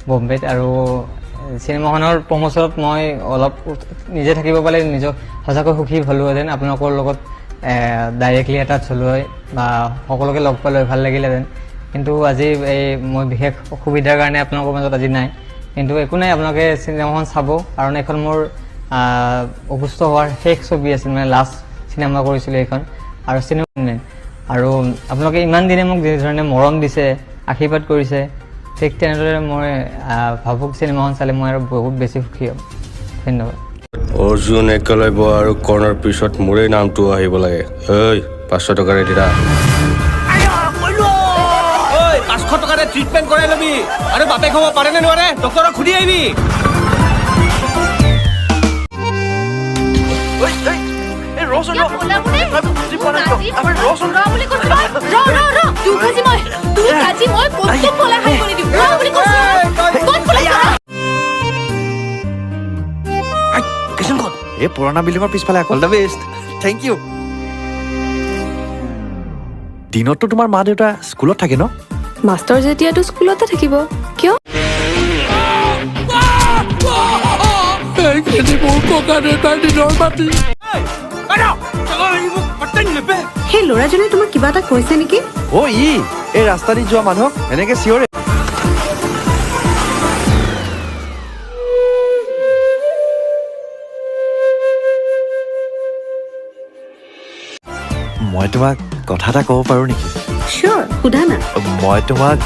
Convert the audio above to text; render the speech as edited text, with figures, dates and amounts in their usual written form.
বম্বেত আৰু চিনেমাখনৰ প্ৰমোচনত মই অলপ নিজে থাকিব পালে নিজক সঁচাকৈ সুখী হ'লোহেঁতেন আপোনালোকৰ লগত ডাইৰেক্টলি এটাচ হ'লো হয় বা সকলোকে লগ পালোঁ ভাল লাগিলেহেঁতেন কিন্তু আজি এই মই বিশেষ অসুবিধাৰ কাৰণে আপোনালোকৰ মাজত আজি নাই কিন্তু একো নাই আপোনালোকে চিনেমাখন চাব কাৰণ এইখন মোৰ অসুস্থ হোৱাৰ শেষ ছবি আছিল মানে লাষ্ট চিনেমা কৰিছিলোঁ এইখন আৰু চিনেমা আৰু আপোনালোকে ইমান দিনে মোক যিধৰণে মৰম দিছে আশীৰ্বাদ কৰিছে ঠিক তেনেদৰে মই ভাবুক চিনেমাখন চালে মই আৰু বহুত বেছি সুখী হ'ম ধন্যবাদ অৰ্জুন একেলগে আৰু কৰ্ণৰ পিছত মোৰেই নামটো আহিব লাগে ঐ 500 টকাৰে দিৰা 500 টকাৰে ট্ৰিটমেণ্ট কৰাই ল'বি আৰু বাপেক হ'ব পাৰে নে নোৱাৰে ডক্টৰক সুধি আহিবি এই পুৰণা বিল্ডিঙৰ পিছফালে all the best thank you দিনততো তোমাৰ মা দেউতা স্কুলত থাকে ন মাষ্টৰ যেতিয়াতো স্কুলতে থাকিব কিয় সেই ল'ৰাজনে তোমাক কিবা এটা কৈছে নেকি অ এই ৰাস্তা দি যোৱা মানুহক এনেকে চিঞৰে মই তোমাক কথা এটা ক'ব পাৰো নেকি চিয়'ৰ সোধা না মই তোমাক